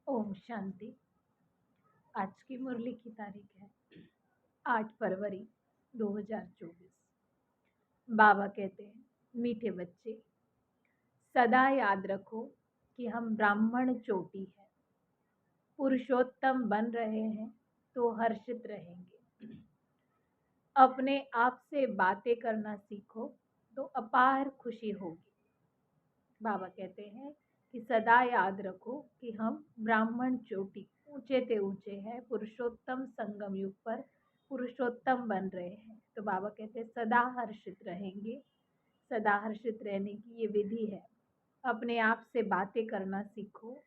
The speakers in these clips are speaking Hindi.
ओम शांति। आज की मुरली की तारीख है 8 फरवरी 2024। बाबा कहते हैं, मीठे बच्चे, सदा याद रखो कि हम ब्राह्मण चोटी हैं, पुरुषोत्तम बन रहे हैं तो हर्षित रहेंगे। अपने आप से बातें करना सीखो तो अपार खुशी होगी। बाबा कहते हैं कि सदा याद रखो कि हम ब्राह्मण चोटी ऊंचे ते ऊंचे हैं, पुरुषोत्तम संगम युग पर पुरुषोत्तम बन रहे हैं। तो बाबा कहते हैं सदा हर्षित रहेंगे। सदा हर्षित रहने की ये विधि है। अपने आप से बातें करना सीखो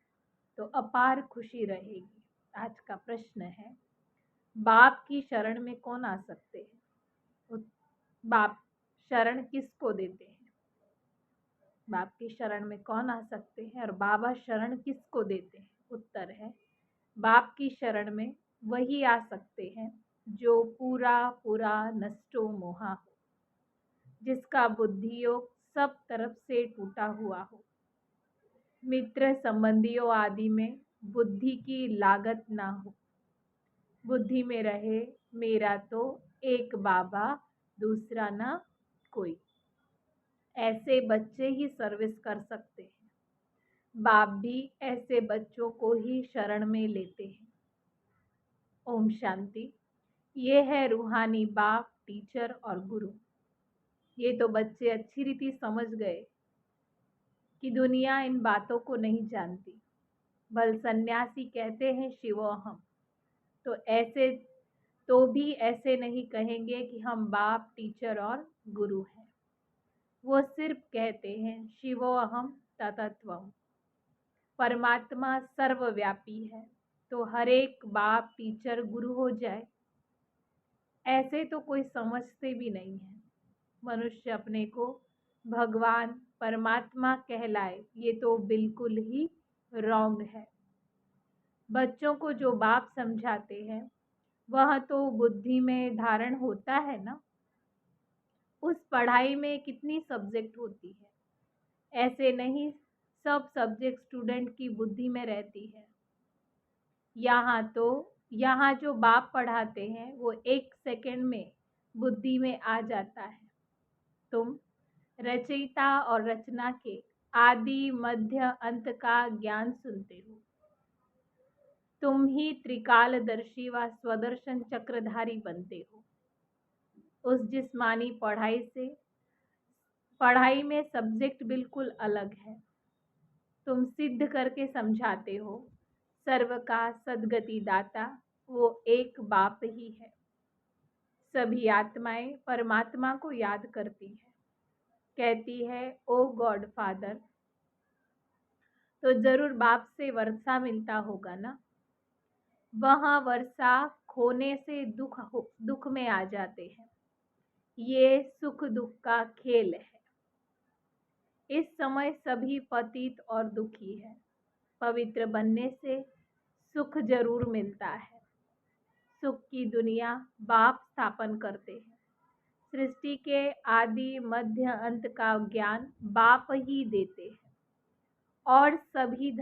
तो अपार खुशी रहेगी। आज का प्रश्न है, बाप की शरण में कौन आ सकते हैं? बाप शरण किसको देते हैं? बाप की शरण में कौन आ सकते हैं और बाबा शरण किसको देते हैं? उत्तर है, बाप की शरण में वही आ सकते हैं जो पूरा पूरा नष्टो मोहा हो, जिसका बुद्धि योग सब तरफ से टूटा हुआ हो, मित्र संबंधियों आदि में बुद्धि की लागत ना हो, बुद्धि में रहे मेरा तो एक बाबा, दूसरा ना कोई। ऐसे बच्चे ही सर्विस कर सकते हैं। बाप भी ऐसे बच्चों को ही शरण में लेते हैं। ओम शांति। ये है रूहानी बाप, टीचर और गुरु। ये तो बच्चे अच्छी रीति समझ गए कि दुनिया इन बातों को नहीं जानती। बल सन्यासी कहते हैं शिवोहम, तो ऐसे तो भी ऐसे नहीं कहेंगे कि हम बाप, टीचर और गुरु हैं। वो सिर्फ कहते हैं शिवोहम ततत्वम। परमात्मा सर्वव्यापी है, तो हर एक बाप, टीचर, गुरु हो जाए, ऐसे तो कोई समझते भी नहीं है। मनुष्य अपने को भगवान, परमात्मा कहलाए, ये तो बिल्कुल ही रॉन्ग है। बच्चों को जो बाप समझाते हैं वह तो बुद्धि में धारण होता है ना। उस पढ़ाई में कितनी सब्जेक्ट होती है, ऐसे नहीं सब सब्जेक्ट स्टूडेंट की बुद्धि में रहती है। यहाँ जो बाप पढ़ाते हैं वो 1 सेकंड में बुद्धि में आ जाता है। तुम रचयिता और रचना के आदि मध्य अंत का ज्ञान सुनते हो। तुम ही त्रिकालदर्शी व स्वदर्शन चक्रधारी बनते हो। उस जिस्मानी पढ़ाई में सब्जेक्ट बिल्कुल अलग है। तुम सिद्ध करके समझाते हो, सर्व का सद्गति दाता वो एक बाप ही है। सभी आत्माएं परमात्मा को याद करती है, कहती है ओ गॉड फादर। तो जरूर बाप से वर्षा मिलता होगा ना। वहां वर्षा खोने से दुख में आ जाते हैं। ये सुख दुख का खेल है। इस समय सभी पतित और दुखी है। पवित्र बनने से सुख जरूर मिलता है। सुख की दुनिया बाप स्थापन करते हैं। सृष्टि के आदि मध्य अंत का ज्ञान बाप ही देते हैं। और सभी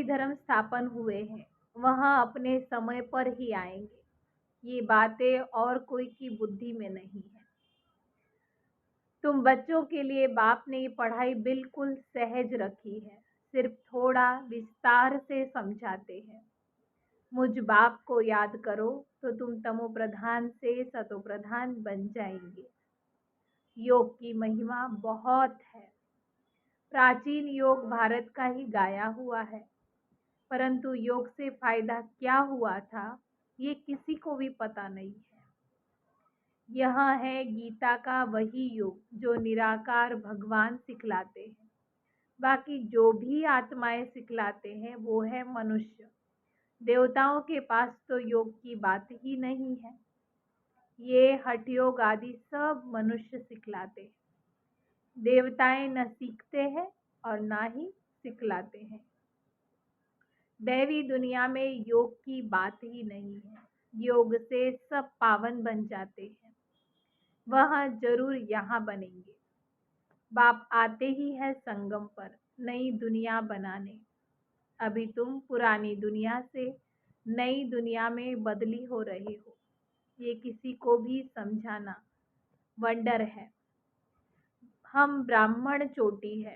धर्म स्थापन हुए हैं, वहां अपने समय पर ही आएंगे। ये बातें और कोई की बुद्धि में नहीं है। तुम बच्चों के लिए बाप ने ये पढ़ाई बिल्कुल सहज रखी है, सिर्फ थोड़ा विस्तार से समझाते हैं। मुझ बाप को याद करो तो तुम तमो प्रधान से सतो प्रधान बन जाएंगे। योग की महिमा बहुत है। प्राचीन योग भारत का ही गाया हुआ है, परंतु योग से फायदा क्या हुआ था ये किसी को भी पता नहीं है। यह है गीता का वही योग जो निराकार भगवान सिखलाते हैं। बाकी जो भी आत्माएं सिखलाते हैं वो है मनुष्य। देवताओं के पास तो योग की बात ही नहीं है। ये हठ योग आदि सब मनुष्य सिखलाते हैं। देवताएं न सीखते हैं और ना ही सिखलाते हैं। दैवी दुनिया में योग की बात ही नहीं है। योग से सब पावन बन जाते हैं। वह जरूर यहाँ बनेंगे। बाप आते ही है संगम पर नई दुनिया बनाने। अभी तुम पुरानी दुनिया से नई दुनिया में बदली हो रहे हो। ये किसी को भी समझाना वंडर है। हम ब्राह्मण चोटी है।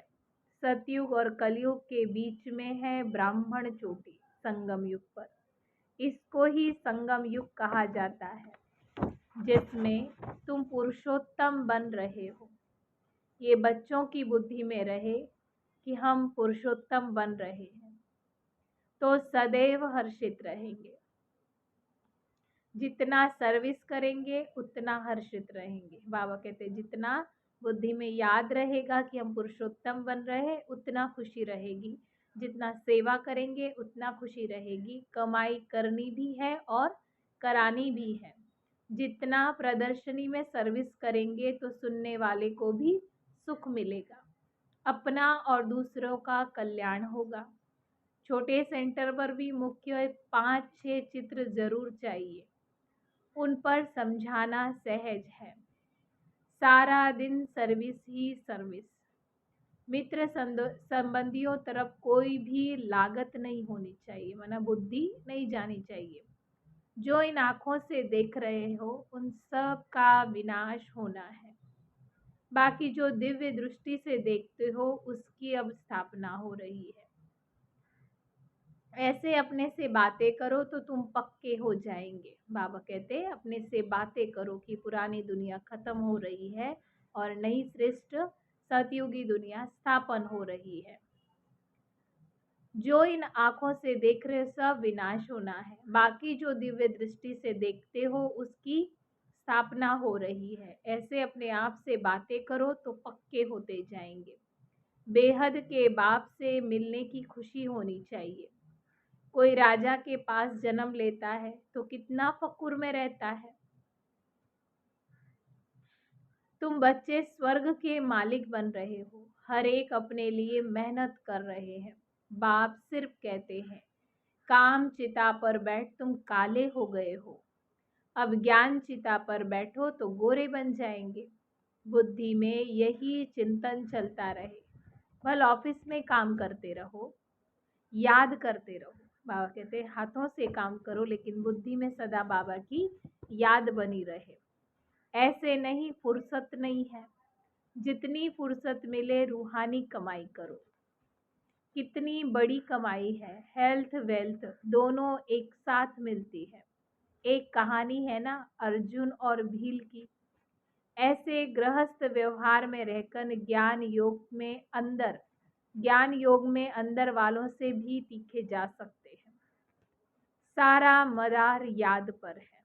सतयुग और कलयुग के बीच में है ब्राह्मण चोटी संगम युग पर। इसको ही संगम युग कहा जाता है, जिसमें तुम पुरुषोत्तम बन रहे हो। ये बच्चों की बुद्धि में रहे कि हम पुरुषोत्तम बन रहे हैं, तो सदैव हर्षित रहेंगे। जितना सर्विस करेंगे उतना हर्षित रहेंगे। बाबा कहते हैं जितना बुद्धि में याद रहेगा कि हम पुरुषोत्तम बन रहे हैं, उतना खुशी रहेगी। जितना सेवा करेंगे उतना खुशी रहेगी। कमाई करनी भी है और करानी भी है। जितना प्रदर्शनी में सर्विस करेंगे तो सुनने वाले को भी सुख मिलेगा, अपना और दूसरों का कल्याण होगा। छोटे सेंटर पर भी मुख्य 5-6 चित्र जरूर चाहिए। उन पर समझाना सहज है। सारा दिन सर्विस ही सर्विस। मित्र संबंधियों तरफ कोई भी लागत नहीं होनी चाहिए, माना बुद्धि नहीं जानी चाहिए। जो इन आंखों से देख रहे हो उन सब का विनाश होना है। बाकी जो दिव्य दृष्टि से देखते हो उसकी अब स्थापना हो रही है। ऐसे अपने से बातें करो तो तुम पक्के हो जाएंगे। बाबा कहते हैं अपने से बातें करो कि पुरानी दुनिया खत्म हो रही है और नई श्रेष्ठ सतयुगी दुनिया स्थापन हो रही है। जो इन आंखों से देख रहे हो सब विनाश होना है। बाकी जो दिव्य दृष्टि से देखते हो उसकी स्थापना हो रही है। ऐसे अपने आप से बातें करो तो पक्के होते जाएंगे। बेहद के बाप से मिलने की खुशी होनी चाहिए। कोई राजा के पास जन्म लेता है तो कितना फक्र में रहता है। तुम बच्चे स्वर्ग के मालिक बन रहे हो। हर एक अपने लिए मेहनत कर रहे हैं। बाप सिर्फ कहते हैं काम चिता पर बैठ तुम काले हो गए हो। अब ज्ञान चिता पर बैठो तो गोरे बन जाएंगे। बुद्धि में यही चिंतन चलता रहे। भल ऑफिस में काम करते रहो, याद करते रहो। बाबा कहते हैं हाथों से काम करो लेकिन बुद्धि में सदा बाबा की याद बनी रहे। ऐसे नहीं, फुर्सत नहीं है। जितनी फुर्सत मिले रूहानी कमाई करो। कितनी बड़ी कमाई है। हेल्थ वेल्थ दोनों एक साथ मिलती है। एक कहानी है ना अर्जुन और भील की। ऐसे गृहस्थ व्यवहार में रहकर ज्ञान योग में अंदर वालों से भी तीखे जा सकते हैं। सारा मदार याद पर है।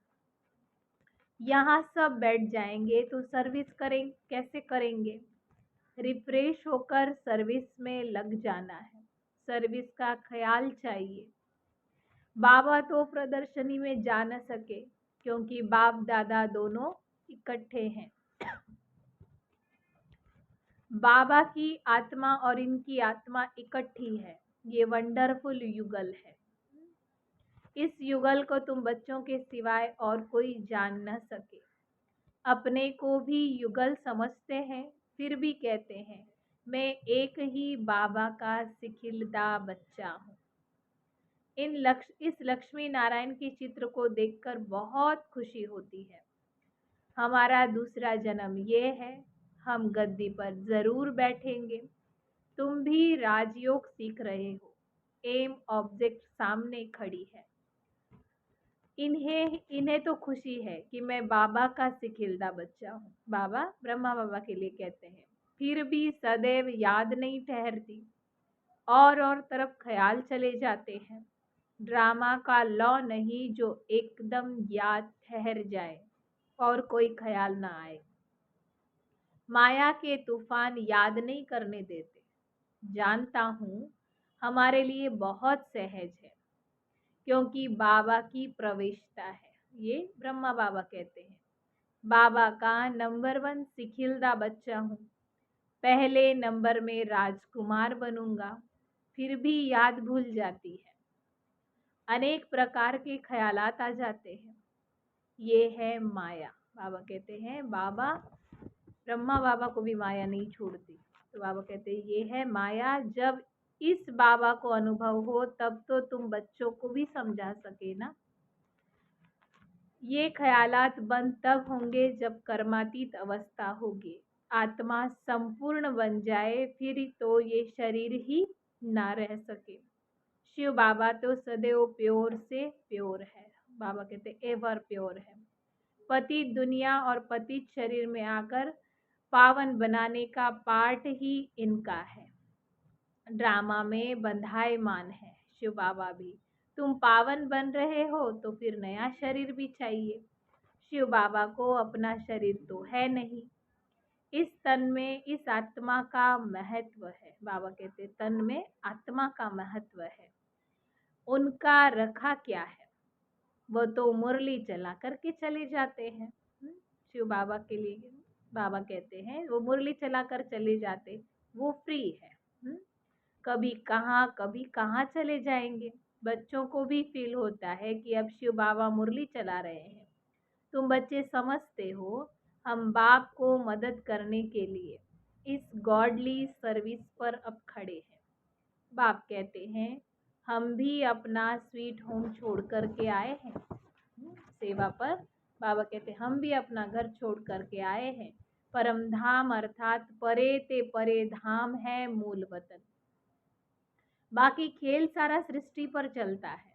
यहाँ सब बैठ जाएंगे तो सर्विस करें कैसे करेंगे? रिफ्रेश होकर सर्विस में लग जाना है। सर्विस का ख्याल चाहिए। बाबा तो प्रदर्शनी में जा न सके क्योंकि बाप दादा दोनों इकट्ठे हैं। बाबा की आत्मा और इनकी आत्मा इकट्ठी है। ये वंडरफुल युगल है। इस युगल को तुम बच्चों के सिवाय और कोई जान न सके। अपने को भी युगल समझते हैं, फिर भी कहते हैं मैं एक ही बाबा का सिखिलदा बच्चा हूँ। इस लक्ष्मी नारायण के चित्र को देखकर बहुत खुशी होती है। हमारा दूसरा जन्म ये है। हम गद्दी पर जरूर बैठेंगे। तुम भी राजयोग सीख रहे हो। एम ऑब्जेक्ट सामने खड़ी है। इन्हें तो खुशी है कि मैं बाबा का सिखिलदा बच्चा हूँ। बाबा ब्रह्मा बाबा के लिए कहते हैं। फिर भी सदैव याद नहीं ठहरती। और तरफ ख्याल चले जाते हैं। ड्रामा का लॉ नहीं जो एकदम याद ठहर जाए और कोई ख्याल ना आए। माया के तूफान याद नहीं करने देते। जानता हूँ हमारे लिए बहुत सहज है क्योंकि बाबा की प्रवेशता है। ये ब्रह्मा बाबा कहते हैं। बाबा का नंबर 1 सिखिलदा बच्चा हूँ। पहले नंबर में राजकुमार बनूंगा। फिर भी याद भूल जाती है। अनेक प्रकार के ख्यालात आ जाते हैं। ये है माया। बाबा कहते हैं बाबा ब्रह्मा बाबा को भी माया नहीं छोड़ती। तो बाबा कहते हैं ये है माया, जब इस बाबा को अनुभव हो तब तो तुम बच्चों को भी समझा सके ना। ये ख्यालात बंद तब होंगे जब कर्मातीत अवस्था होगी, आत्मा संपूर्ण बन जाए, फिर तो ये शरीर ही ना रह सके। शिव बाबा तो सदैव प्योर से प्योर है। बाबा कहते एवर प्योर है। पतित दुनिया और पतित शरीर में आकर पावन बनाने का पाठ ही इनका है। ड्रामा में बंधायमान है शिव बाबा भी। तुम पावन बन रहे हो तो फिर नया शरीर भी चाहिए। शिव बाबा को अपना शरीर तो है नहीं। इस तन में इस आत्मा का महत्व है। बाबा कहते तन में आत्मा का महत्व है। उनका रखा क्या है? वो तो मुरली चला करके चले जाते हैं। शिव बाबा के लिए बाबा कहते हैं वो मुरली चला कर चले जाते, वो फ्री है। कभी कहाँ चले जाएंगे। बच्चों को भी फील होता है कि अब शिव बाबा मुरली चला रहे हैं। तुम बच्चे समझते हो हम बाप को मदद करने के लिए इस गॉडली सर्विस पर अब खड़े हैं। बाप कहते हैं हम भी अपना स्वीट होम छोड़ करके आए हैं सेवा पर। बाबा कहते हैं हम भी अपना घर छोड़ करके आए हैं। परम धाम अर्थात परे ते परे धाम है मूल वतन। बाकी खेल सारा सृष्टि पर चलता है।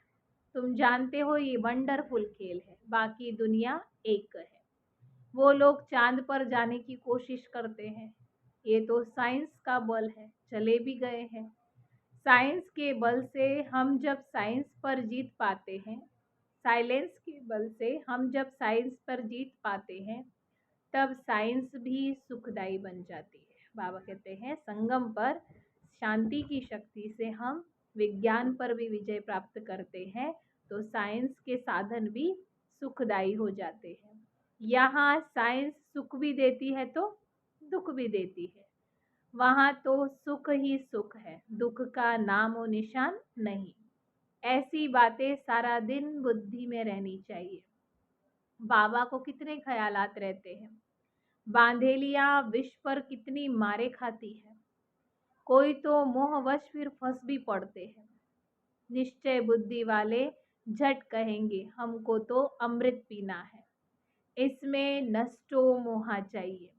तुम जानते हो ये वंडरफुल खेल है। बाकी दुनिया एक है। वो लोग चांद पर जाने की कोशिश करते हैं। ये तो साइंस का बल है, चले भी गए हैं। साइंस के बल से हम जब साइंस पर जीत पाते हैं, साइलेंस के बल से हम जब साइंस पर जीत पाते हैं, तब साइंस भी सुखदाई बन जाती है। बाबा कहते हैं संगम पर शांति की शक्ति से हम विज्ञान पर भी विजय प्राप्त करते हैं, तो साइंस के साधन भी सुखदाई हो जाते हैं। यहाँ साइंस सुख भी देती है तो दुख भी देती है। वहाँ तो सुख ही सुख है, दुख का नाम और निशान नहीं। ऐसी बातें सारा दिन बुद्धि में रहनी चाहिए। बाबा को कितने ख्यालात रहते हैं। बांधेलियां विष पर कितनी मारे खाती है। कोई तो मोहवश फिर फंस भी पड़ते हैं। निश्चय बुद्धि वाले झट कहेंगे हमको तो अमृत पीना है। इसमें नष्टो मोहा चाहिए।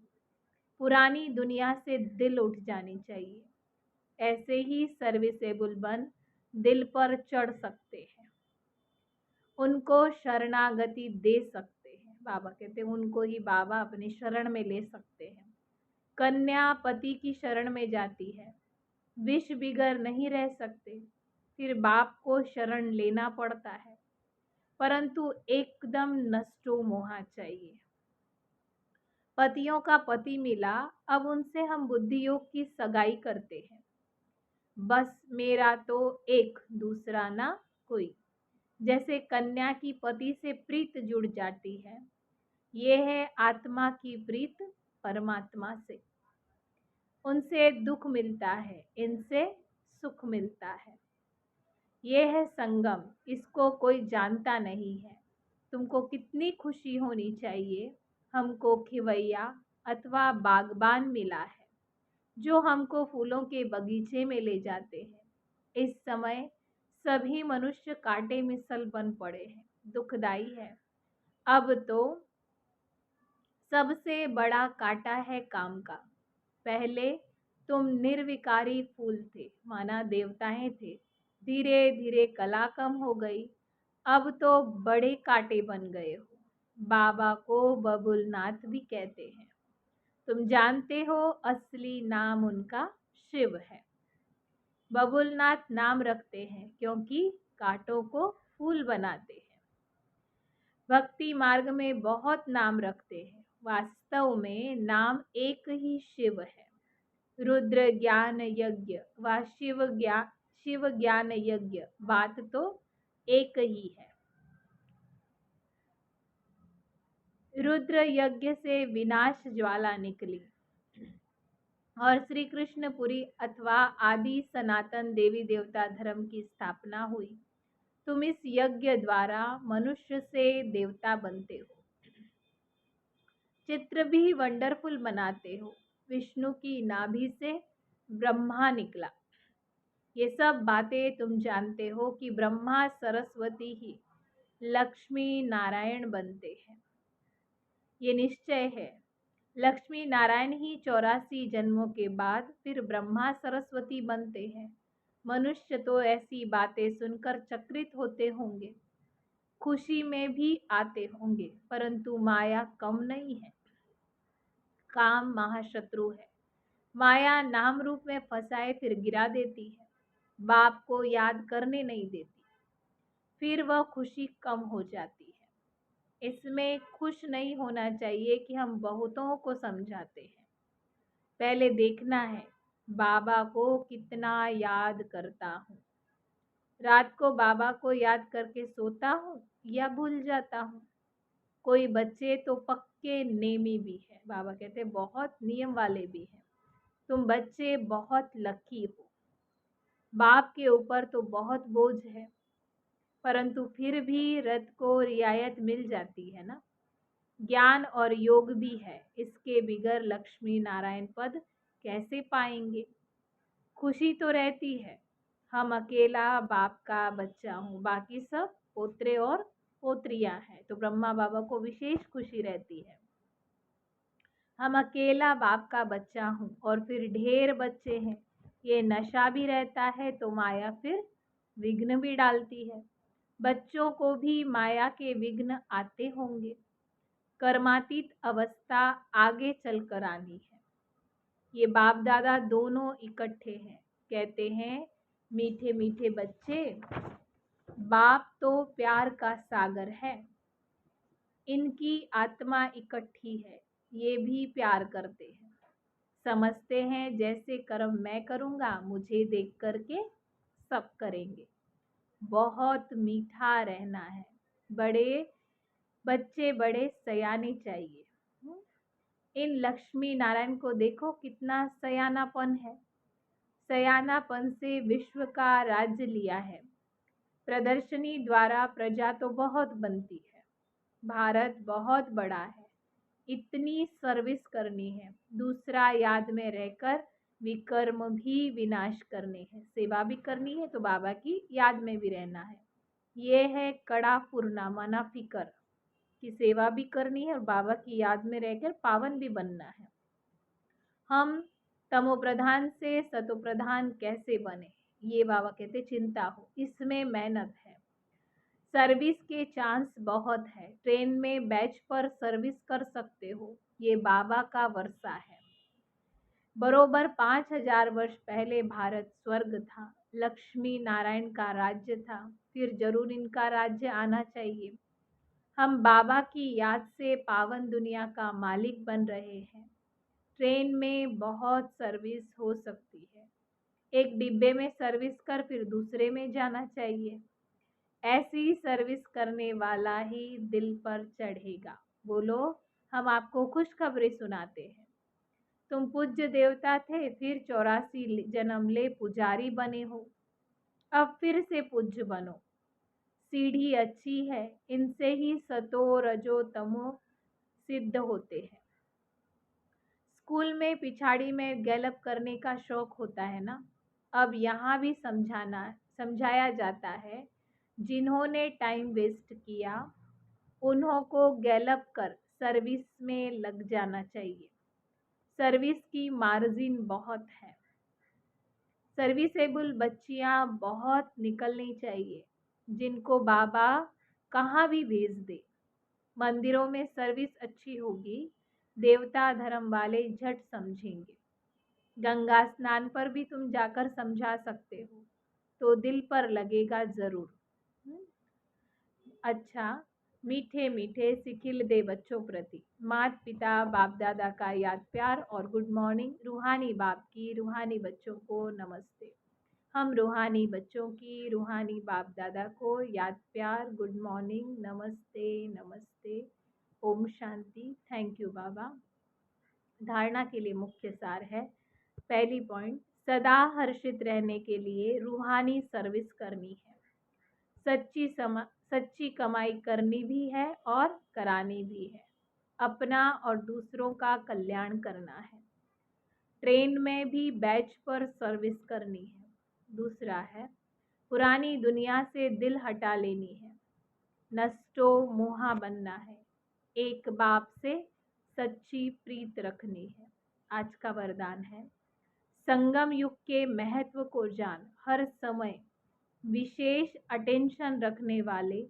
पुरानी दुनिया से दिल उठ जानी चाहिए। ऐसे ही सर्विसेबल बन दिल पर चढ़ सकते हैं। उनको शरणागति दे सकते हैं। बाबा कहते हैं उनको ही बाबा अपनी शरण में ले सकते हैं। कन्या पति की शरण में जाती है, विष बिगर नहीं रह सकते, फिर बाप को शरण लेना पड़ता है। परंतु एकदम नष्टो मोहा चाहिए। पतियों का पति मिला, अब उनसे हम बुद्धि योग की सगाई करते हैं। बस मेरा तो एक, दूसरा ना कोई। जैसे कन्या की पति से प्रीत जुड़ जाती है, ये है आत्मा की प्रीत परमात्मा से। उनसे दुख मिलता है, इनसे सुख मिलता है। ये है संगम, इसको कोई जानता नहीं है। तुमको कितनी खुशी होनी चाहिए, हमको खिवैया अथवा बागबान मिला है जो हमको फूलों के बगीचे में ले जाते हैं। इस समय सभी मनुष्य कांटे मिसल बन पड़े हैं, दुखदाई है। अब तो सबसे बड़ा कांटा है काम का। पहले तुम निर्विकारी फूल थे, माना देवताएं थे। धीरे धीरे कला कम हो गई, अब तो बड़े कांटे बन गए हो। बाबा को बबुलनाथ भी कहते हैं। तुम जानते हो असली नाम उनका शिव है। बबुलनाथ नाम रखते हैं क्योंकि कांटों को फूल बनाते हैं। भक्ति मार्ग में बहुत नाम रखते हैं, वास्तव में नाम एक ही शिव है। रुद्र ज्ञान यज्ञ व शिव ज्ञान यज्ञ, बात तो एक ही है। रुद्र यज्ञ से विनाश ज्वाला निकली और श्री कृष्णपुरी अथवा आदि सनातन देवी देवता धर्म की स्थापना हुई। तुम इस यज्ञ द्वारा मनुष्य से देवता बनते हो। चित्र भी वंडरफुल बनाते हो। विष्णु की नाभि से ब्रह्मा निकला। ये सब बातें तुम जानते हो कि ब्रह्मा सरस्वती ही लक्ष्मी नारायण बनते हैं। ये निश्चय है। लक्ष्मी नारायण ही 84 जन्मों के बाद फिर ब्रह्मा सरस्वती बनते हैं। मनुष्य तो ऐसी बातें सुनकर चकित होते होंगे, खुशी में भी आते होंगे, परंतु माया कम नहीं है। काम महाशत्रु है। माया नाम रूप में फंसाए फिर गिरा देती है। बाप को याद करने नहीं देती, फिर वह खुशी कम हो जाती है। इसमें खुश नहीं होना चाहिए कि हम बहुतों को समझाते हैं। पहले देखना है बाबा को कितना याद करता हूँ। रात को बाबा को याद करके सोता हूँ या भूल जाता हूँ। कोई बच्चे तो पक्के नेमी भी है। बाबा कहते हैं बहुत नियम वाले भी हैं। तुम बच्चे बहुत लकी हो। बाप के ऊपर तो बहुत बोझ है, परंतु फिर भी रथ को रियायत मिल जाती है ना। ज्ञान और योग भी है, इसके बिगर लक्ष्मी नारायण पद कैसे पाएंगे। खुशी तो रहती है। हम अकेला बाप का बच्चा हूँ, बाकी सब पोत्रे और पोत्रियां हैं। तो ब्रह्मा बाबा को विशेष खुशी रहती है। हम अकेला बाप का बच्चा हूँ और फिर ढेर बच्चे हैं। ये नशा भी रहता है तो माया फिर विघ्न भी डालती है। बच्चों को भी माया के विघ्न आते होंगे। कर्मातीत अवस्था आगे चलकर आनी है। ये बाप दादा दोनों इकट्ठे हैं। कहते हैं मीठे मीठे बच्चे, बाप तो प्यार का सागर है। इनकी आत्मा इकट्ठी है, ये भी प्यार करते हैं। समझते हैं जैसे कर्म मैं करूँगा मुझे देख करके सब करेंगे। बहुत मीठा रहना है। बड़े बच्चे बड़े सयाने चाहिए। इन लक्ष्मी नारायण को देखो कितना सयानापन है। सयानापन से विश्व का राज्य लिया है। प्रदर्शनी द्वारा प्रजा तो बहुत बनती है। भारत बहुत बड़ा है। इतनी सर्विस करनी है। दूसरा याद में रहकर विकर्म भी विनाश करने हैं। सेवा भी करनी है तो बाबा की याद में भी रहना है। ये है कड़ा फुरनामा ना फिकर की सेवा भी करनी है और बाबा की याद में रहकर पावन भी बनना है। हम तमो प्रधान से सतो प्रधान कैसे बने, ये बाबा कहते चिंता हो, इसमें मेहनत है। सर्विस के चांस बहुत है। ट्रेन में बैच पर सर्विस कर सकते हो। ये बाबा का वर्षा है। बरोबर 5000 वर्ष पहले भारत स्वर्ग था। लक्ष्मी नारायण का राज्य था। फिर जरूर इनका राज्य आना चाहिए। हम बाबा की याद से पावन दुनिया का मालिक बन रहे हैं। ट्रेन में बहुत सर्विस हो सकती है। एक डिब्बे में सर्विस कर फिर दूसरे में जाना चाहिए। ऐसी सर्विस करने वाला ही दिल पर चढ़ेगा। बोलो, हम आपको खुशखबरी सुनाते हैं। तुम पूज्य देवता थे, फिर 84 जन्म ले पुजारी बने हो। अब फिर से पूज्य बनो। सीढ़ी अच्छी है, इनसे ही सतो रजो तमो सिद्ध होते हैं। स्कूल में पिछाड़ी में गैलप करने का शौक होता है ना। अब यहाँ भी समझाया जाता है। जिन्होंने टाइम वेस्ट किया उन्हों को गैलप कर सर्विस में लग जाना चाहिए। सर्विस की मार्जिन बहुत है। सर्विसेबल बच्चियां बहुत निकलनी चाहिए, जिनको बाबा कहाँ भी भेज दे। मंदिरों में सर्विस अच्छी होगी, देवता धर्म वाले झट समझेंगे। गंगा स्नान पर भी तुम जाकर समझा सकते हो, तो दिल पर लगेगा जरूर। अच्छा, मीठे मीठे सिखिल दे बच्चों प्रति माता पिता बाप दादा का याद प्यार और गुड मॉर्निंग। रूहानी बाप की रूहानी बच्चों को नमस्ते। हम रूहानी बच्चों की रूहानी बाप दादा को याद प्यार, गुड मॉर्निंग, नमस्ते नमस्ते, ओम शांति। थैंक यू बाबा। धारणा के लिए मुख्य सार है। पहली पॉइंट, सदा हर्षित रहने के लिए रूहानी सर्विस करनी है। सच्ची कमाई करनी भी है और करानी भी है। अपना और दूसरों का कल्याण करना है। ट्रेन में भी बैच पर सर्विस करनी है। दूसरा है, पुरानी दुनिया से दिल हटा लेनी है। नष्टो मोहा बनना है। एक बाप से सच्ची प्रीत रखनी है। आज का वरदान है, संगम युग के महत्व को जान, हर समय विशेष अटेंशन रखने वाले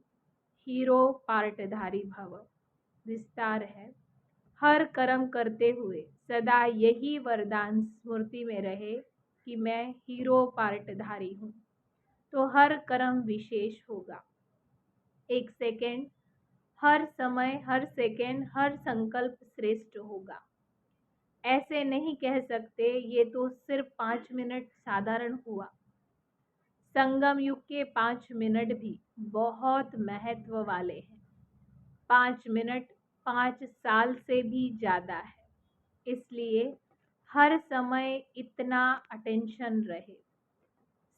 हीरो पार्टधारी भव। विस्तार है, हर कर्म करते हुए सदा यही वरदान स्मृति में रहे कि मैं हीरो पार्टधारी हूँ, तो हर कर्म विशेष होगा। एक सेकेंड, हर समय, हर सेकेंड, हर संकल्प श्रेष्ठ होगा। ऐसे नहीं कह सकते ये तो सिर्फ 5 मिनट साधारण हुआ। संगम युग के 5 मिनट भी बहुत महत्व वाले हैं। 5 मिनट 5 साल से भी ज्यादा है। इसलिए हर समय इतना अटेंशन रहे।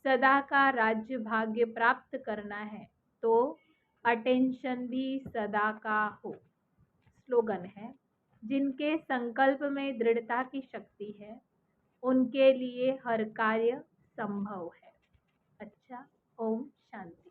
सदा का राज्य भाग्य प्राप्त करना है तो अटेंशन भी सदा का हो। स्लोगन है, जिनके संकल्प में दृढ़ता की शक्ति है उनके लिए हर कार्य संभव है। अच्छा, ओम शांति।